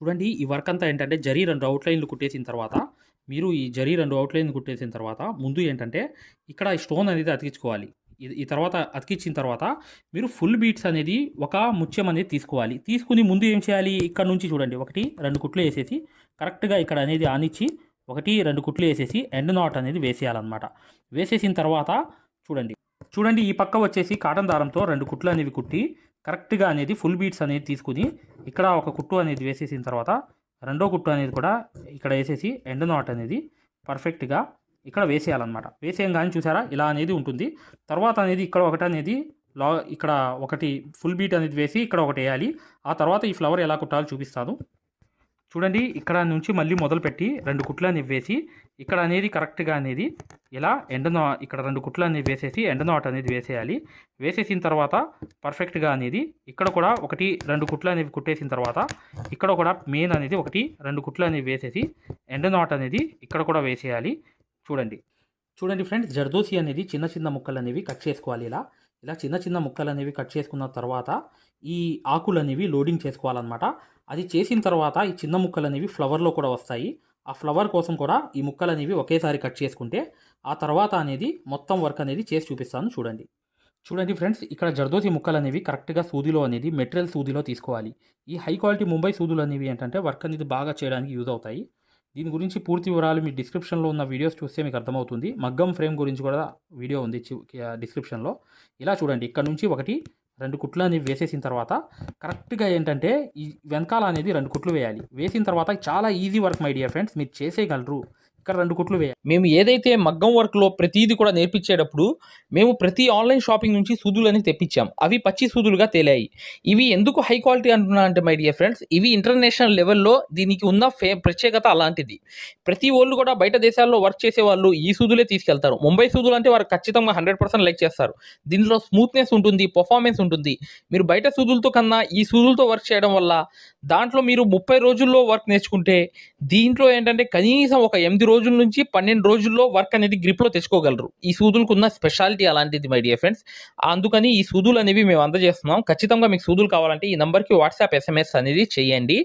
చూడండి ఈ వర్క్ అంతా ఏంటంటే జరీ 2 అవుట్‌లైన్‌లు కుట్టేసిన తర్వాత, మీరు ఈ జరీ 2 అవుట్‌లైన్‌లు కుట్టేసిన తర్వాత, ముందు ఏంటంటే ఇక్కడ ఈ స్టోన్ అనేది అతికించుకోవాలి. ఈ తర్వాత అతికించిన తర్వాత మీరు ఫుల్ బీట్స్ అనేది ఒక ముత్యం అనేది తీసుకోవాలి. తీసుకొని ముందు ఏం చేయాలి? ఇక్కడ నుంచి చూడండి 1, 2 కుట్లు ఏసేసి కరెక్ట్‌గా ఇక్కడ అనేది ఆనిచ్చి 1, 2 కుట్లు ఏసేసి ఎండ్ నాట్ అనేది వేసేయాలన్నమాట. వేసేసిన తర్వాత చూడండి. చూడండి ఈ పక్క వచ్చేసి కాటన్ దారంతో 2 కుట్లు అనేవి కుట్టి కరెక్ట్‌గా అనేది ఫుల్ బీట్స్ అనేది తీసుకొని ఇక్కడ ఒక కుట్టు అనేది వేసేసిన తర్వాత రెండో కుట్టు అనేది కూడా ఇక్కడ వేసేసి ఎండ్ నాట్ అనేది పర్ఫెక్ట్‌గా ఇక్కడ వేసేయాలన్నమాట. వేసేయంగానే చూసారా ఇలా అనేది ఉంటుంది. తర్వాత అనేది ఇక్కడ ఒకటి అనేది ఇక్కడ ఒకటి ఫుల్ బీట్ అనేది వేసి ఇక్కడ ఒకటి వేయాలి. ఆ తర్వాత ఈ ఫ్లవర్ ఎలా కుట్టాలో చూపిస్తాను. చూడండి ఇక్కడ నుంచి మళ్ళీ మొదలుపెట్టి 2 కుట్లు అనేవి వేసి ఇక్కడ అనేది కరెక్ట్‌గా అనేది ఇలా ఇక్కడ 2 కుట్లు అనేవి వేసేసి ఎండ్ నాట్ అనేది వేసేయాలి. వేసేసిన తర్వాత పర్ఫెక్ట్‌గా అనేది ఇక్కడ కూడా 1, 2 కుట్లు అనేవి కుట్టేసిన తర్వాత ఇక్కడ కూడా మెయిన్ అనేది 1, 2 కుట్లు అనేవి వేసేసి ఎండ్ నాట్ అనేది ఇక్కడ కూడా వేసేయాలి. చూడండి. చూడండి ఫ్రెండ్స్ జర్దోసి అనేది చిన్న చిన్న ముక్కలు అనేవి కట్ చేసుకోవాలి ఇలా. ఇలా చిన్న చిన్న ముక్కలు అనేవి కట్ చేసుకున్న తర్వాత ఈ ఆకులు అనేవి లోడింగ్ చేసుకోవాలన్నమాట. అది చేసిన తర్వాత ఈ చిన్న ముక్కలు అనేవి ఫ్లవర్లో కూడా వస్తాయి. ఆ ఫ్లవర్ కోసం కూడా ఈ ముక్కలు అనేవి ఒకేసారి కట్ చేసుకుంటే ఆ తర్వాత అనేది మొత్తం వర్క్ అనేది చేసి చూపిస్తాను చూడండి. చూడండి ఫ్రెండ్స్ ఇక్కడ జర్దోసి ముక్కలు అనేవి కరెక్ట్‌గా సూదిలో అనేది మెటీరియల్ సూదిలో తీసుకోవాలి. ఈ హై క్వాలిటీ ముంబై సూదులు అనేవి ఏంటంటే వర్క్ అనేది బాగా చేయడానికి యూజ్ అవుతాయి. దీని గురించి పూర్తి వివరాలు మీ డిస్క్రిప్షన్లో ఉన్న వీడియోస్ చూస్తే మీకు అర్థమవుతుంది. మగ్గం ఫ్రేమ్ గురించి కూడా వీడియో ఉంది డిస్క్రిప్షన్లో. ఇలా చూడండి ఇక్కడ నుంచి 1, 2 కుట్లు అనేవి వేసేసిన తర్వాత కరెక్ట్‌గా ఏంటంటే ఈ వెనకాల అనేది 2 కుట్లు వేయాలి. వేసిన తర్వాత చాలా easy work my dear friends, మీరు చేసేయగలరు. ఇక్కడ 2 కుట్లు వేయాలి. మేము ఏదైతే మగ్గం వర్క్‌లో ప్రతీది కూడా నేర్పించేటప్పుడు మేము ప్రతి ఆన్‌లైన్ షాపింగ్ నుంచి సూదులని తెప్పించాం. అవి పచ్చి సూదులుగా తేలాయి. ఇవి ఎందుకు హై క్వాలిటీ అంటున్నా అంటే మై డియర్ ఫ్రెండ్స్, ఇవి ఇంటర్నేషనల్ లెవెల్‌లో దీనికి ఉన్న ప్రత్యేకత అలాంటిది. ప్రతి వోళ్ళు కూడా బయట దేశాల్లో వర్క్ చేసేవాళ్ళు ఈ సూదులే తీసుకెళ్తారు. ముంబై సూదులు అంటే వారు ఖచ్చితంగా 100% లైక్ చేస్తారు. దీనిలో స్మూత్‌నెస్ ఉంటుంది, పర్ఫార్మెన్స్ ఉంటుంది. మీరు బయట సూదులతో కన్నా ఈ సూదులతో వర్క్ చేయడం వల్ల దాంట్లో మీరు 30 రోజుల్లో వర్క్ నేర్చుకుంటే దీంట్లో ఏంటంటే కనీసం ఒక 8 రోజుల నుంచి 12 రోజుల్లో వర్క్ అనేది గ్రిప్‌లో తెచ్చుకోగలరు. ఈ సూదులకు ఉన్న స్పెషాలిటీ అలాంటిది మై డియర్ ఫ్రెండ్స్. అందుకని ఈ సూదులు అనేవి మేము అందజేస్తున్నాం. ఖచ్చితంగా మీకు సూదులు కావాలంటే ఈ నంబర్‌కి వాట్సాప్, ఎస్ఎంఎస్ అనేది చేయండి.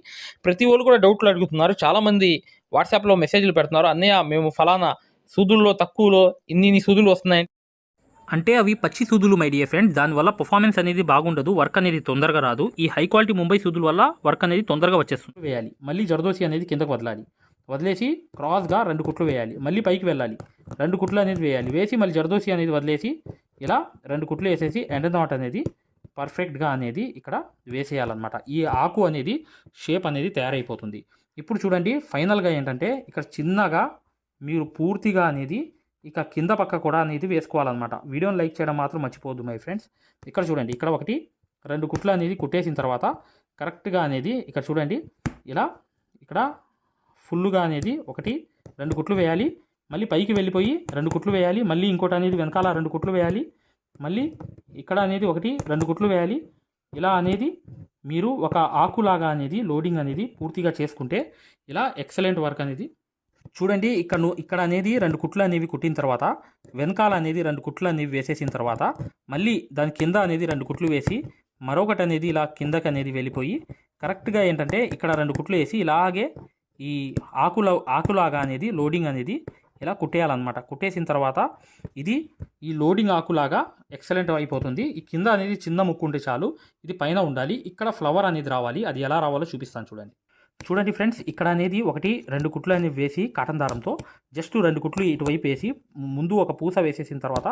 ప్రతి ఒళ్ళు కూడా డౌట్లు అడుగుతున్నారు. చాలామంది వాట్సాప్‌లో మెసేజ్‌లు పెడుతున్నారు. అన్నయ్య మేము ఫలానా సూదుల్లో తక్కువలో ఇన్ని సూదులు వస్తున్నాయి. అంటే అవి పచ్చి సూదులు మై డియర్ ఫ్రెండ్స్. దానివల్ల పర్ఫార్మెన్స్ అనేది బాగుండదు, వర్క్ అనేది తొందరగా రాదు. ఈ హై క్వాలిటీ ముంబై సూదుల వల్ల వర్క్ అనేది తొందరగా వచ్చేస్తుంది. వేయాలి మళ్ళీ జర్దోసి అనేది కిందకు వదలాలి. వదిలేసి క్రాస్గా 2 కుట్లు వేయాలి. మళ్ళీ పైకి వెళ్ళాలి. 2 కుట్లు అనేది వేయాలి. వేసి మళ్ళీ జర్దోసి అనేది వదిలేసి ఇలా 2 కుట్లు వేసేసి ఎండ్ నాట్ అనేది పర్ఫెక్ట్గా అనేది ఇక్కడ వేసేయాలన్నమాట. ఈ ఆకు అనేది షేప్ అనేది తయారైపోతుంది. ఇప్పుడు చూడండి ఫైనల్గా ఏంటంటే ఇక్కడ చిన్నగా మీరు పూర్తిగా అనేది ఇక కింద పక్క కూడా అనేది వేసుకోవాలన్నమాట. వీడియోని లైక్ చేయడం మాత్రం మర్చిపోవద్దు మై ఫ్రెండ్స్. ఇక్కడ చూడండి ఇక్కడ 1, 2 కుట్లు అనేది కుట్టేసిన తర్వాత కరెక్ట్గా అనేది ఇక్కడ చూడండి ఇలా ఇక్కడ ఫుల్లుగా అనేది 1, 2 కుట్లు వేయాలి. మళ్ళీ పైకి వెళ్ళిపోయి 2 కుట్లు వేయాలి. మళ్ళీ ఇంకోటి అనేది వెనకాల 2 కుట్లు వేయాలి. మళ్ళీ ఇక్కడ అనేది 1, 2 కుట్లు వేయాలి. ఇలా అనేది మీరు ఒక ఆకులాగా అనేది లోడింగ్ అనేది పూర్తిగా చేసుకుంటే ఇలా ఎక్సలెంట్ వర్క్ అనేది చూడండి. ఇక్కడ అనేది 2 కుట్లు అనేవి కుట్టిన తర్వాత వెనకాల అనేది 2 కుట్లు అనేవి వేసేసిన తర్వాత మళ్ళీ దాని కింద అనేది 2 కుట్లు వేసి మరొకటి అనేది ఇలా కిందకి అనేది వెళ్ళిపోయి కరెక్ట్గా ఏంటంటే ఇక్కడ 2 కుట్లు వేసి ఇలాగే ఈ ఆకులాగా అనేది లోడింగ్ అనేది ఇలా కుట్టేయాలన్నమాట. కుట్టేసిన తర్వాత ఇది ఈ లోడింగ్ ఆకులాగా ఎక్సలెంట్ అయిపోతుంది. ఈ కింద అనేది చిన్న ముక్కు ఉంటే చాలు, ఇది పైన ఉండాలి. ఇక్కడ ఫ్లవర్ అనేది రావాలి. అది ఎలా రావాలో చూపిస్తాను చూడండి. చూడండి ఫ్రెండ్స్ ఇక్కడ అనేది 1, 2 కుట్లు అనేవి వేసి కాటన్ దారంతో జస్ట్ 2 కుట్లు ఇటువైపు వేసి ముందు ఒక పూస వేసేసిన తర్వాత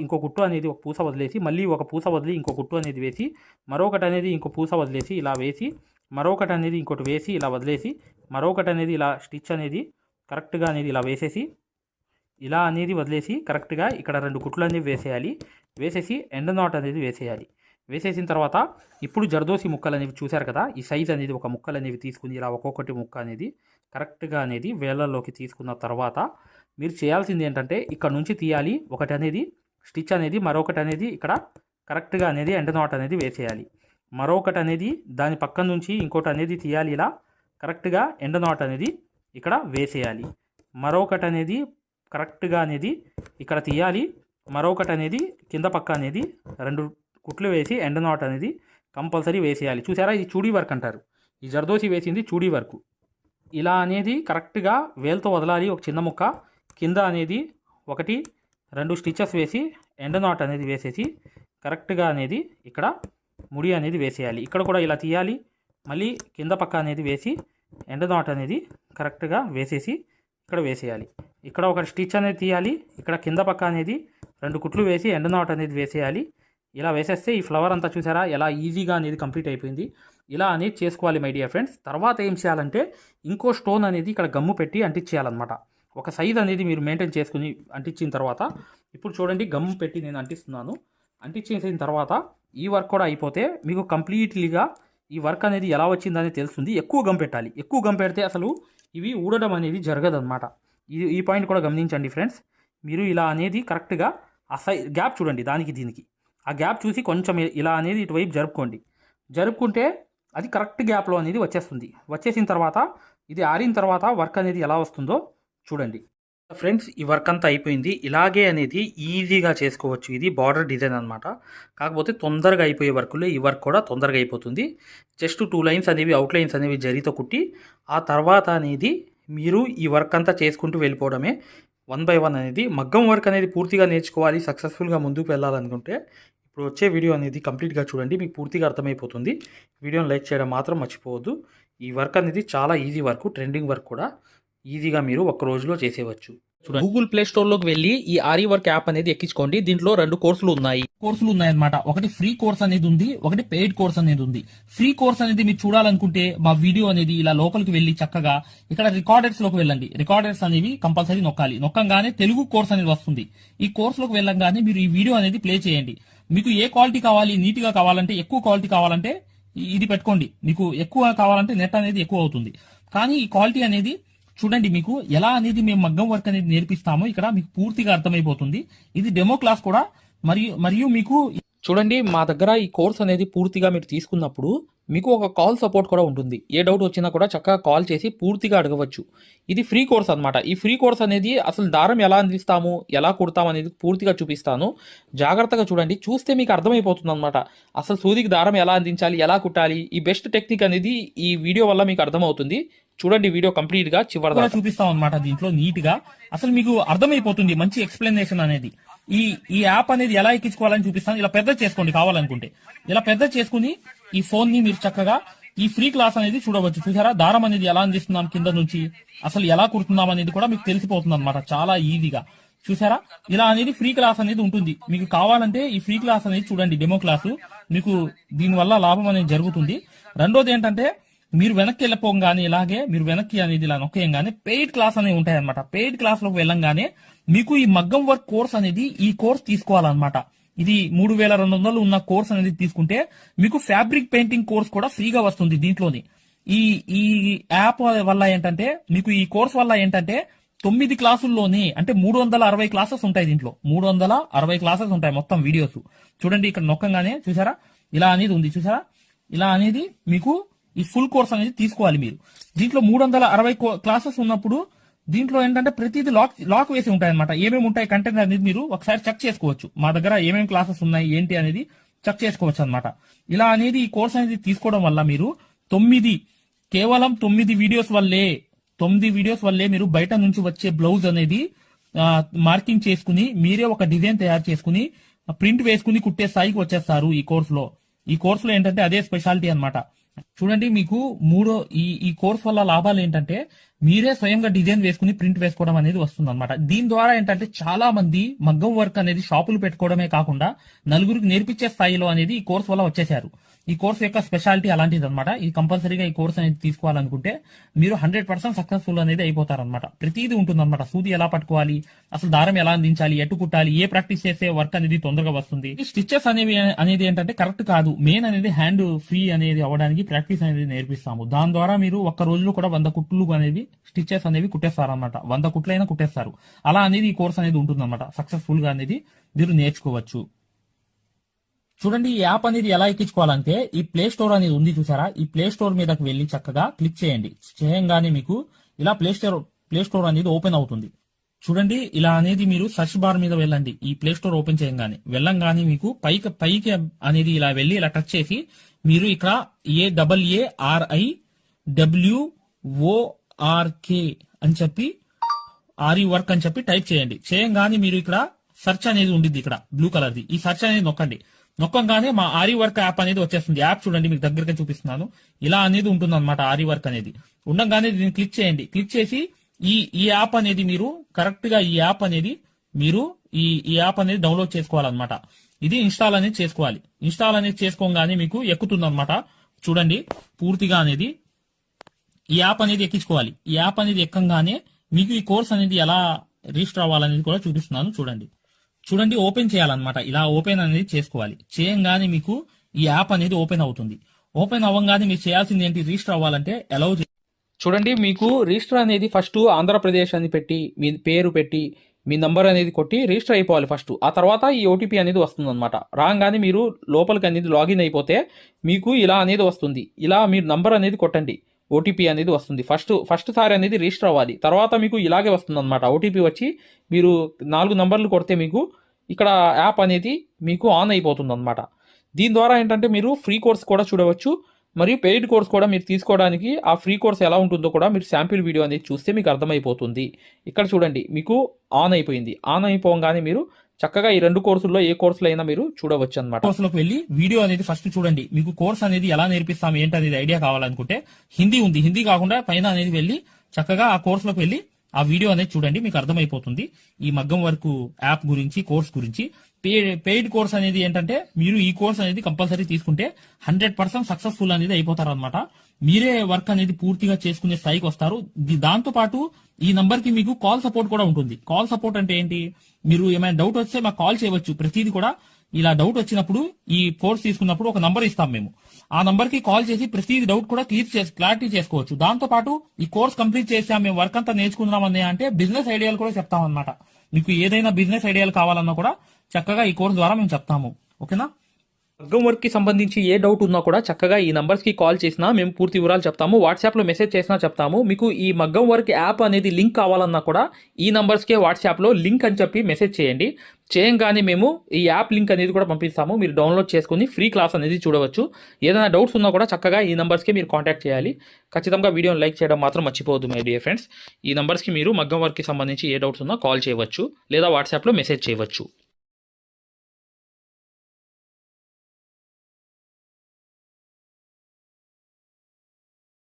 ఇంకో కుట్టు అనేది ఒక పూస వదిలేసి మళ్ళీ ఒక పూస వదిలి ఇంకో కుట్టు అనేది వేసి మరొకటి అనేది ఇంకో పూస వదిలేసి ఇలా వేసి మరొకటి అనేది ఇంకోటి వేసి ఇలా వదిలేసి మరొకటి అనేది ఇలా స్టిచ్ అనేది కరెక్ట్గా అనేది ఇలా వేసేసి ఇలా అనేది వదిలేసి కరెక్ట్గా ఇక్కడ 2 కుట్లు అనేవి వేసేయాలి. వేసేసి ఎండ్ నాట్ అనేది వేసేయాలి. వేసేసిన తర్వాత ఇప్పుడు జర్దోసి ముక్కలు అనేవి చూశారు కదా, ఈ సైజ్ అనేది ఒక ముక్కలు అనేవి తీసుకుని ఇలా ఒక్కొక్కటి ముక్క అనేది కరెక్ట్గా అనేది వేళ్ళల్లోకి తీసుకున్న తర్వాత మీరు చేయాల్సింది ఏంటంటే ఇక్కడ నుంచి తీయాలి. ఒకటి అనేది స్టిచ్ అనేది మరొకటి అనేది ఇక్కడ కరెక్ట్గా అనేది ఎండ్ నాట్ అనేది వేసేయాలి. మరొకటి అనేది దాని పక్క నుంచి ఇంకోటి అనేది తీయాలి. ఇలా కరెక్ట్గా ఎండ్ నాట్ అనేది ఇక్కడ వేసేయాలి. మరొకటి అనేది కరెక్ట్గా అనేది ఇక్కడ తీయాలి. మరొకటి అనేది కింద పక్క అనేది 2 కుట్లు వేసి ఎండ్ నాట్ అనేది కంపల్సరీ వేసేయాలి. చూసారా ఇది చూడీ వర్క్ అంటారు. ఈ జర్దోసి వేసింది చూడీ వర్క్. ఇలా అనేది కరెక్ట్గా వేలుతో వదలాలి. ఒక చిన్న ముక్క కింద అనేది 1, 2 స్టిచెస్ వేసి ఎండ్ నాట్ అనేది వేసేసి కరెక్ట్గా అనేది ఇక్కడ ముడి అనేది వేసేయాలి. ఇక్కడ కూడా ఇలా తీయాలి. మళ్ళీ కింద పక్క అనేది వేసి ఎండ్ నాట్ అనేది కరెక్ట్గా వేసేసి ఇక్కడ వేసేయాలి. ఇక్కడ ఒక స్టిచ్ అనేది తీయాలి. ఇక్కడ కింద పక్క అనేది 2 కుట్లు వేసి ఎండ్ నాట్ అనేది వేసేయాలి. ఇలా వేసేస్తే ఈ ఫ్లవర్ అంతా చూసారా ఎలా ఈజీగా అనేది కంప్లీట్ అయిపోయింది. ఇలా అనేది చేసుకోవాలి మై డియర్ ఫ్రెండ్స్. తర్వాత ఏం చేయాలంటే ఇంకో స్టోన్ అనేది ఇక్కడ గమ్ము పెట్టి అంటించేయాలన్నమాట. ఒక సైజ్ అనేది మీరు మెయింటైన్ చేసుకుని అంటించిన తర్వాత ఇప్పుడు చూడండి గమ్ము పెట్టి నేను అంటిస్తున్నాను. అంటించేసిన తర్వాత ఈ వర్క్ కూడా అయిపోతే మీకు కంప్లీట్లీగా ఈ వర్క్ అనేది ఎలా వచ్చిందని తెలుస్తుంది. ఎక్కువ గమ్ పెట్టాలి. ఎక్కువ గమ్ పెడితే అసలు ఇవి ఊడడం అనేది జరగదన్నమాట. ఈ పాయింట్ కూడా గమనించండి ఫ్రెండ్స్. మీరు ఇలా అనేది కరెక్ట్గా ఆ గ్యాప్ చూడండి దానికి దీనికి. ఆ గ్యాప్ చూసి కొంచెం ఇలా అనేది ఇటువైపు జరుపుకుంటే అది కరెక్ట్ గ్యాప్లో అనేది వచ్చేస్తుంది. వచ్చేసిన తర్వాత ఇది ఆరిన తర్వాత వర్క్ అనేది ఎలా వస్తుందో చూడండి ఫ్రెండ్స్. ఈ వర్క్ అంతా అయిపోయింది. ఇలాగే అనేది ఈజీగా చేసుకోవచ్చు. ఇది బార్డర్ డిజైన్ అనమాట. కాకపోతే తొందరగా అయిపోయే వర్క్లో ఈ వర్క్ కూడా తొందరగా అయిపోతుంది. జస్ట్ 2 లైన్స్ అనేవి అవుట్ లైన్స్ అనేవి జరీతో కుట్టి ఆ తర్వాత అనేది మీరు ఈ వర్క్ అంతా చేసుకుంటూ వెళ్ళిపోవడమే. 1 by 1 అనేది మగ్గం వర్క్ అనేది పూర్తిగా నేర్చుకోవాలి. సక్సెస్ఫుల్గా ముందుకు వెళ్ళాలనుకుంటే ఇప్పుడు వచ్చే వీడియో అనేది కంప్లీట్గా చూడండి. మీకు పూర్తిగా అర్థమైపోతుంది. వీడియోని లైక్ చేయడం మాత్రం మర్చిపోవద్దు. ఈ వర్క్ అనేది చాలా ఈజీ వర్క్. ట్రెండింగ్ వర్క్ కూడా ఈజీగా మీరు ఒక్క రోజులో చేసేవచ్చు. గూగుల్ ప్లే స్టోర్ లోకి వెళ్ళి ఈ ఆరి వర్క్ యాప్ అనేది ఎక్కించుకోండి. దీంట్లో 2 కోర్సులు ఉన్నాయన్నమాట. ఒకటి ఫ్రీ కోర్స్ అనేది ఉంది, ఒకటి పెయిడ్ కోర్స్ అనేది ఉంది. ఫ్రీ కోర్స్ అనేది మీరు చూడాలనుకుంటే మా వీడియో అనేది ఇలా లోపలికి వెళ్ళి చక్కగా ఇక్కడ రికార్డర్స్ లోకి వెళ్ళండి. రికార్డర్స్ అనేవి కంపల్సరీ నొక్కాలి. నొక్కంగానే తెలుగు కోర్స్ అనేది వస్తుంది. ఈ కోర్స్ లోకి వెళ్ళంగానే మీరు ఈ వీడియో అనేది ప్లే చేయండి. మీకు ఏ క్వాలిటీ కావాలి, నీట్ గా కావాలంటే, ఎక్కువ క్వాలిటీ కావాలంటే ఇది పెట్టుకోండి. మీకు ఎక్కువ కావాలంటే నెట్ అనేది ఎక్కువ అవుతుంది. కానీ ఈ క్వాలిటీ అనేది చూడండి, మీకు ఎలా అనేది మేము మగ్గం వర్క్ అనేది నేర్పిస్తామో ఇక్కడ మీకు పూర్తిగా అర్థమైపోతుంది. ఇది డెమో క్లాస్ కూడా మరియు మీకు చూడండి, మా దగ్గర ఈ కోర్స్ అనేది పూర్తిగా మీరు తీసుకున్నప్పుడు మీకు ఒక కాల్ సపోర్ట్ కూడా ఉంటుంది. ఏ డౌట్ వచ్చినా కూడా చక్కగా కాల్ చేసి పూర్తిగా అడగవచ్చు. ఇది ఫ్రీ కోర్స్ అనమాట. ఈ ఫ్రీ కోర్స్ అనేది అసలు దారం ఎలా అందిస్తాము, ఎలా కుడతాము అనేది పూర్తిగా చూపిస్తాను. జాగ్రత్తగా చూడండి. చూస్తే మీకు అర్థమైపోతుంది అనమాట. అసలు సూదికి దారం ఎలా అందించాలి, ఎలా కుట్టాలి, ఈ బెస్ట్ టెక్నిక్ అనేది ఈ వీడియో వల్ల మీకు అర్థమవుతుంది. చూడండి వీడియో కంప్లీట్ గా చివరిదాకా చూపిస్తాం అనమాట. దీంట్లో నీట్ గా అసలు మీకు అర్థమైపోతుంది. మంచి ఎక్స్ప్లెనేషన్ అనేది ఈ యాప్ అనేది ఎలా ఎక్కించుకోవాలని చూపిస్తాను. ఇలా పెద్ద చేసుకోండి కావాలనుకుంటే. ఇలా పెద్ద చేసుకుని ఈ ఫోన్ ని మీరు చక్కగా ఈ ఫ్రీ క్లాస్ అనేది చూడవచ్చు. చూసారా దారం అనేది ఎలా అందిస్తున్నాం కింద నుంచి, అసలు ఎలా కుడుతున్నాం అనేది కూడా మీకు తెలిసిపోతుంది అనమాట చాలా ఈజీగా. చూసారా ఇలా అనేది ఫ్రీ క్లాస్ అనేది ఉంటుంది. మీకు కావాలంటే ఈ ఫ్రీ క్లాస్ అనేది చూడండి, డెమో క్లాసు. మీకు దీనివల్ల లాభం అనేది జరుగుతుంది. రెండోది ఏంటంటే మీరు వెనక్కి వెళ్ళిపోగానే ఇలాగే మీరు వెనక్కి అనేది ఇలా నొక్కేయంగానే పెయిడ్ క్లాస్ అనేవి ఉంటాయి అనమాట. పెయిడ్ క్లాస్ లోకి వెళ్ళంగానే మీకు ఈ మగ్గం వర్క్ కోర్స్ అనేది ఈ కోర్స్ తీసుకోవాలన్నమాట. ఇది 3200 ఉన్న కోర్స్ అనేది తీసుకుంటే మీకు ఫ్యాబ్రిక్ పెయింటింగ్ కోర్స్ కూడా ఫ్రీగా వస్తుంది దీంట్లోని. ఈ యాప్ వల్ల ఏంటంటే మీకు ఈ కోర్స్ వల్ల ఏంటంటే 9 క్లాసుల్లోని అంటే 360 క్లాసెస్ ఉంటాయి. దీంట్లో 360 క్లాసెస్ ఉంటాయి మొత్తం వీడియోస్. చూడండి ఇక్కడ నొక్కంగానే చూసారా ఇలా అనేది ఉంది. చూసారా ఇలా అనేది మీకు ఈ ఫుల్ కోర్స్ అనేది తీసుకోవాలి మీరు. దీంట్లో 360 క్లాసెస్ ఉన్నప్పుడు దీంట్లో ఏంటంటే ప్రతిదీ లాక్ వేసి ఉంటాయి అనమాట. ఏమేమి ఉంటాయి కంటెంట్ అనేది మీరు ఒకసారి చెక్ చేసుకోవచ్చు. మా దగ్గర ఏమేమి క్లాసెస్ ఉన్నాయి ఏంటి అనేది చెక్ చేసుకోవచ్చు అనమాట. ఇలా అనేది ఈ కోర్స్ అనేది తీసుకోవడం వల్ల మీరు కేవలం 9 వీడియోస్ వల్లే మీరు బయట నుంచి వచ్చే బ్లౌజ్ అనేది మార్కింగ్ చేసుకుని మీరే ఒక డిజైన్ తయారు చేసుకుని ప్రింట్ వేసుకుని కుట్టే స్థాయికి వచ్చేస్తారు ఈ కోర్సులో. ఈ కోర్సులో ఏంటంటే అదే స్పెషాలిటీ అన్నమాట. చూడండి మీకు ఈ కోర్స్ వల్ల లాభాలు ఏంటంటే మీరే స్వయంగా డిజైన్ వేసుకుని ప్రింట్ వేసుకోవడం అనేది వస్తుంది అనమాట. దీని ద్వారా ఏంటంటే చాలా మంది మగ్గం వర్క్ అనేది షాపులు పెట్టుకోవడమే కాకుండా నలుగురికి నేర్పించే స్థాయిలో అనేది ఈ కోర్స్ వల్ల వచ్చేసారు. ఈ కోర్స్ యొక్క స్పెషాలిటీ అలాంటిది అనమాట. ఇది కంపల్సరీగా ఈ కోర్స్ అనేది తీసుకోవాలనుకుంటే మీరు 100% సక్సెస్ఫుల్ అనేది అయిపోతారనమాట. ప్రతిదీ ఉంటుందన్నమాట. సూది ఎలా పట్టుకోవాలి, అసలు దారం ఎలా అందించాలి, ఎటు కుట్టాలి, ఏ ప్రాక్టీస్ చేస్తే వర్క్ అనేది తొందరగా వస్తుంది. ఈ స్టిచెస్ అనేది ఏంటంటే కరెక్ట్ కాదు. మెయిన్ అనేది హ్యాండ్ ఫ్రీ అనేది అవ్వడానికి ప్రాక్టీస్ అనేది నేర్పిస్తాము. దాని ద్వారా మీరు ఒక్క రోజులో కూడా 100 కుట్లు అనేవి స్టిచెస్ అనేవి కుట్టేస్తారనమాట. 100 కుట్లైనా కుట్టేస్తారు. అలా అనేది ఈ కోర్స్ అనేది ఉంటుందన్నమాట. సక్సెస్ఫుల్ గా అనేది మీరు నేర్చుకోవచ్చు. చూడండి ఈ యాప్ అనేది ఎలా ఎక్కించుకోవాలంటే ఈ ప్లే స్టోర్ అనేది ఉంది చూసారా. ఈ ప్లే స్టోర్ మీదకి వెళ్ళి చక్కగా క్లిక్ చేయండి. చేయంగానే మీకు ఇలా ప్లే స్టోర్ అనేది ఓపెన్ అవుతుంది. చూడండి ఇలా అనేది మీరు సర్చ్ బార్ మీద వెళ్ళండి. ఈ ప్లే స్టోర్ ఓపెన్ వెళ్ళంగానే మీకు పైకి అనేది ఇలా వెళ్ళి ఇలా టచ్ చేసి మీరు ఇక్కడ AARI WORK అని చెప్పి ఆరి వర్క్ అని చెప్పి టైప్ చేయండి. చేయంగానే మీరు ఇక్కడ సెర్చ్ అనేది ఉండిద్ది, ఇక్కడ బ్లూ కలర్ది. ఈ సెర్చ్ అనేది నొక్కండి. నొక్కంగానే మా ఆరి వర్క్ యాప్ అనేది వచ్చేస్తుంది. యాప్ చూడండి, మీకు దగ్గరగా చూపిస్తున్నాను. ఇలా అనేది ఉంటుంది అనమాట ఆరి వర్క్ అనేది. ఉండగానే దీన్ని క్లిక్ చేయండి. క్లిక్ చేసి ఈ యాప్ అనేది మీరు కరెక్ట్ గా ఈ యాప్ అనేది డౌన్లోడ్ చేసుకోవాలన్నమాట. ఇది ఇన్స్టాల్ అనేది చేసుకోవాలి. ఇన్స్టాల్ అనేది చేసుకోగానే మీకు ఎక్కుతుంది అనమాట. చూడండి, పూర్తిగా అనేది ఈ యాప్ అనేది ఎక్కించుకోవాలి. ఈ యాప్ అనేది ఎక్కంగానే మీకు ఈ కోర్స్ అనేది ఎలా రిజిస్టర్ అవ్వాలనేది కూడా చూపిస్తున్నాను. చూడండి, ఓపెన్ చేయాలన్నమాట. ఇలా ఓపెన్ అనేది చేసుకోవాలి. చేయంగానే మీకు ఈ యాప్ అనేది ఓపెన్ అవుతుంది. ఓపెన్ అవ్వగానే మీరు చేయాల్సింది ఏంటి, రిజిస్టర్ అవ్వాలంటే అలౌ. చూడండి, మీకు రిజిస్టర్ అనేది ఫస్ట్ ఆంధ్రప్రదేశ్ అని పెట్టి, మీ పేరు పెట్టి, మీ నంబర్ అనేది కొట్టి రిజిస్టర్ అయిపోవాలి ఫస్ట్. ఆ తర్వాత ఈ ఓటీపీ అనేది వస్తుంది అనమాట. రాగానే మీరు లోపలికి అనేది లాగిన్ అయిపోతే మీకు ఇలా అనేది వస్తుంది. ఇలా మీరు నంబర్ అనేది కొట్టండి, ఓటీపీ అనేది వస్తుంది. ఫస్ట్ సారి అనేది రిజిస్టర్ అవ్వాలి. తర్వాత మీకు ఇలాగే వస్తుంది అనమాట. ఓటీపీ వచ్చి మీరు 4 నంబర్లు కొడితే మీకు ఇక్కడ యాప్ అనేది మీకు ఆన్ అయిపోతుంది అనమాట. దీని ద్వారా ఏంటంటే మీరు ఫ్రీ కోర్స్ కూడా చూడవచ్చు, మరియు పెయిడ్ కోర్స్ కూడా మీరు తీసుకోవడానికి ఆ ఫ్రీ కోర్స్ ఎలా ఉంటుందో కూడా మీరు శాంపిల్ వీడియో అనేది చూస్తే మీకు అర్థమైపోతుంది. ఇక్కడ చూడండి, మీకు ఆన్ అయిపోయింది. ఆన్ అయిపోగానే మీరు చక్కగా ఈ 2 కోర్సుల్లో ఏ కోర్సులో అయినా మీరు చూడవచ్చు అనమాట. కోర్సులోకి వెళ్ళి వీడియో అనేది ఫస్ట్ చూడండి. మీకు కోర్స్ అనేది ఎలా నేర్పిస్తాం ఏంటనేది ఐడియా కావాలనుకుంటే హిందీ ఉంది, హిందీ కాకుండా పైన అనేది వెళ్ళి చక్కగా ఆ కోర్సులోకి వెళ్ళి ఆ వీడియో అనేది చూడండి, మీకు అర్థమైపోతుంది ఈ మగ్గం వర్క్ యాప్ గురించి, కోర్స్ గురించి. పెయిడ్ కోర్స్ అనేది ఏంటంటే మీరు ఈ కోర్స్ అనేది కంపల్సరీ తీసుకుంటే 100% సక్సెస్ఫుల్ అనేది అయిపోతారు అనమాట. మీరే వర్క్ అనేది పూర్తిగా చేసుకునే స్థాయికి వస్తారు. దాంతో పాటు ఈ నంబర్ కి మీకు కాల్ సపోర్ట్ కూడా ఉంటుంది. కాల్ సపోర్ట్ అంటే ఏంటి, మీరు ఏమైనా డౌట్ వస్తే మాకు కాల్ చేయవచ్చు. ప్రతిదీ కూడా ఇలా డౌట్ వచ్చినప్పుడు ఈ కోర్స్ తీసుకున్నప్పుడు ఒక నంబర్ ఇస్తాం మేము. ఆ నంబర్ కి కాల్ చేసి ప్రతి డౌట్ కూడా క్లారిటీ చేసుకోవచ్చు. దాంతో పాటు ఈ కోర్స్ కంప్లీట్ చేసాం, మేము వర్క్ అంతా నేర్చుకున్నాం అనే అంటే బిజినెస్ ఐడియాలు కూడా చెప్తాం అనమాట. మీకు ఏదైనా బిజినెస్ ఐడియాలు కావాలన్నా కూడా చక్కగా ఈ కోర్స్ ద్వారా మేము చెప్తాము. ఓకేనా? మగ్గం వర్క్ కి సంబంధించి ఏ డౌట్ ఉన్నా కూడా చక్కగా ఈ నంబర్స్ కి కాల్ చేసినా మేము పూర్తి వివరాలు చెప్తాము. వాట్సాప్ లో మెసేజ్ చేసినా చెప్తాము. మీకు ఈ మగ్గం వర్క్ యాప్ అనేది లింక్ కావాలన్నా కూడా ఈ నంబర్స్ కే వాట్సాప్ లో లింక్ అని చెప్పి మెసేజ్ చేయండి. చేయంగానే మేము ఈ యాప్ లింక్ అనేది కూడా పంపిస్తాము. మీరు డౌన్లోడ్ చేసుకుని ఫ్రీ క్లాస్ అనేది చూడవచ్చు. ఏదైనా డౌట్స్ ఉన్నా కూడా చక్కగా ఈ నంబర్స్కి మీరు కాంటాక్ట్ చేయాలి. ఖచ్చితంగా వీడియోని లైక్ చేయడం మాత్రం మర్చిపోవద్దు మై డియర్ ఫ్రెండ్స్. ఈ నంబర్స్కి మీరు మగ్గం వర్క్కి సంబంధించి ఏ డౌట్స్ ఉన్నా కాల్ చేయవచ్చు లేదా వాట్సాప్లో మెసేజ్ చేయవచ్చు.